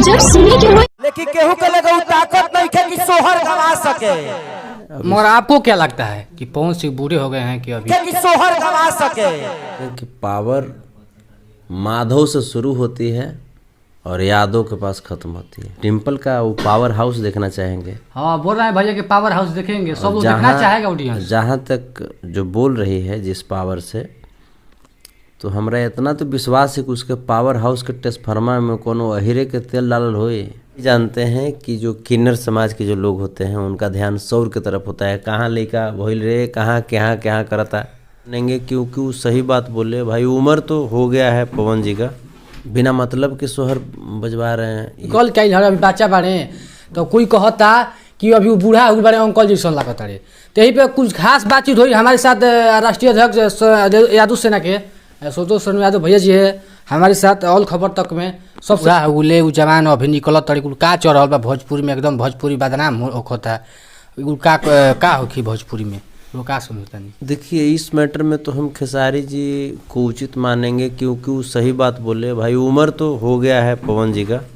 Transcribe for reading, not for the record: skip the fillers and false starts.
जब सुने के हो लेकिन केहू के लगे ताकत नहीं है कि सोहर गवा सके। मगर आपको क्या लगता है कि पवन सिंह बूढ़े हो गए हैं कि अभी? कि सोहर गवा सके। कि पावर माधव से शुरू होती है और यादव के पास खत्म होती है। डिम्पल का वो पावर हाउस देखना चाहेंगे। हाँ, बोल रहे हैं भैया कि पावर हाउस देखेंगे, सब लोग देखना चाहेगा ऑडियंस। जहाँ तक जो बोल रही है जिस पावर से, तो हमरा इतना तो विश्वास है कि उसके पावर हाउस के ट्रांसफार्मर में कोनो अहिरे के तेल डालल होए। जानते हैं कि जो किन्नर समाज के जो लोग होते हैं उनका ध्यान सौर की तरफ होता है, कहाँ लेका भइल रे, कहाँ क्या क्या करता नेंगे, क्योंकि वो सही बात बोले। भाई उम्र तो हो गया है पवन जी का, बिना मतलब के सोहर बजवा रहे हैं। कल क्या अभी बच्चा बारे तो कोई कहता कि अभी वो बूढ़ा हो बारे अंकल जैसन लगता रे, तो यहीं पे कुछ खास बातचीत हुई हमारे साथ। राष्ट्रीय अध्यक्ष यादव सेना के संतोष यादव भैया जी है हमारे साथ। ऑल खबर तक में सब उले उ जवान अभी निकलत तरी कुल का चढ़ल बा भोजपुरी में, एकदम भोजपुरी बदनाम होता का होखी भोजपुरी में वो का समझता नहीं। देखिए इस मैटर में तो हम खेसारी जी को उचित मानेंगे, क्योंकि वो सही बात बोले। भाई उम्र तो हो गया है पवन जी का।